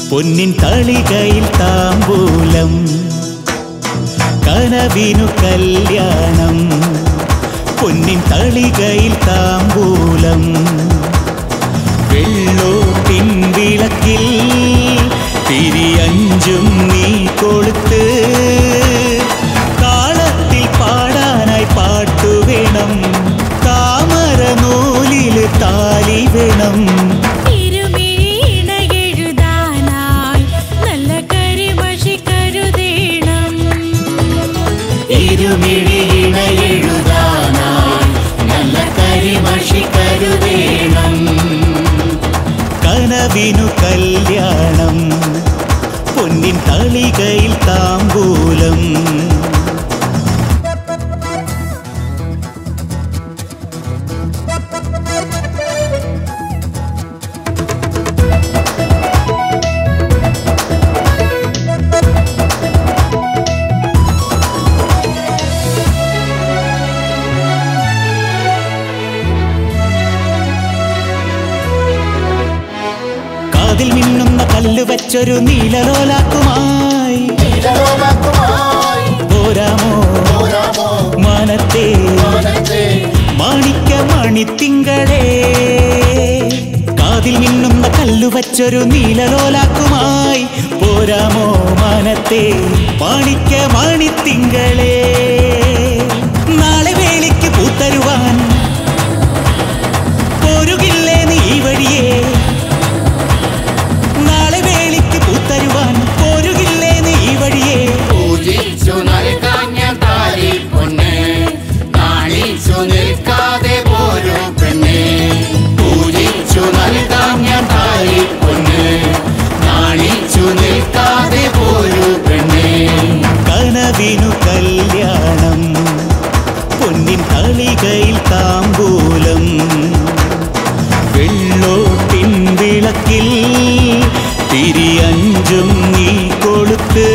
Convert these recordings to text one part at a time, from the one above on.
പൊന്നിൻ തളികയിൽ താമ്പൂലം കനവിനു കല്യാണം പൊന്നിൻ തളികയിൽ താമ്പൂലം വെള്ളോട്ടിൻ വിളക്കിൽ തിരിയഞ്ചും നീ കൊളുത്ത് താളത്തിൽ പാടാനായി പാട്ടുവേണം താമര നൂലിൽ താലി വേണം കനവിനു കല്യാണം പൊന്നിൻ തളികയിൽ താമ്പൂലം അതിൽ മിന്നുന്ന കല്ല് വെച്ചൊരു നീലലോലാക്കുമായി പോരാമോ മനത്തെ മാണിക്ക മണിത്തിങ്കളേ കാതിൽ മിന്നുന്ന കല്ല് വെച്ചൊരു നീലലോലാക്കുമായി പോരാമോ മനത്തെ മാണിക്ക മണിത്തിങ്കളേ നാളെ വേളിക്ക് പൂത്തരുവാൻ പോരുകില്ലേ നീ ഈ വഴിയേ കനവിനു കല്യാണം പൊന്നിൻ തളികയിൽ താമ്പൂലം വെള്ളോട്ടിൻ വിളക്കിൽ തിരിയഞ്ചും നീ കൊളുത്ത്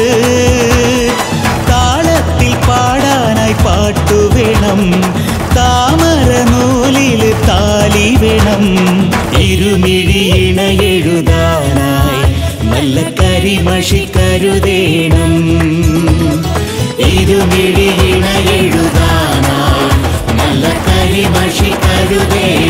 താളത്തിൽ പാടാനായി പാട്ടുവേണം താമര നൂലിൽ താലി വേണം ഇരുമിഴിയിണ എഴുതാനായി നല്ല കരിമഷി കരുതേണം ഇരുമിഴിയിണ എഴുതാനായി നല്ല കരിമഷി കരുതേണം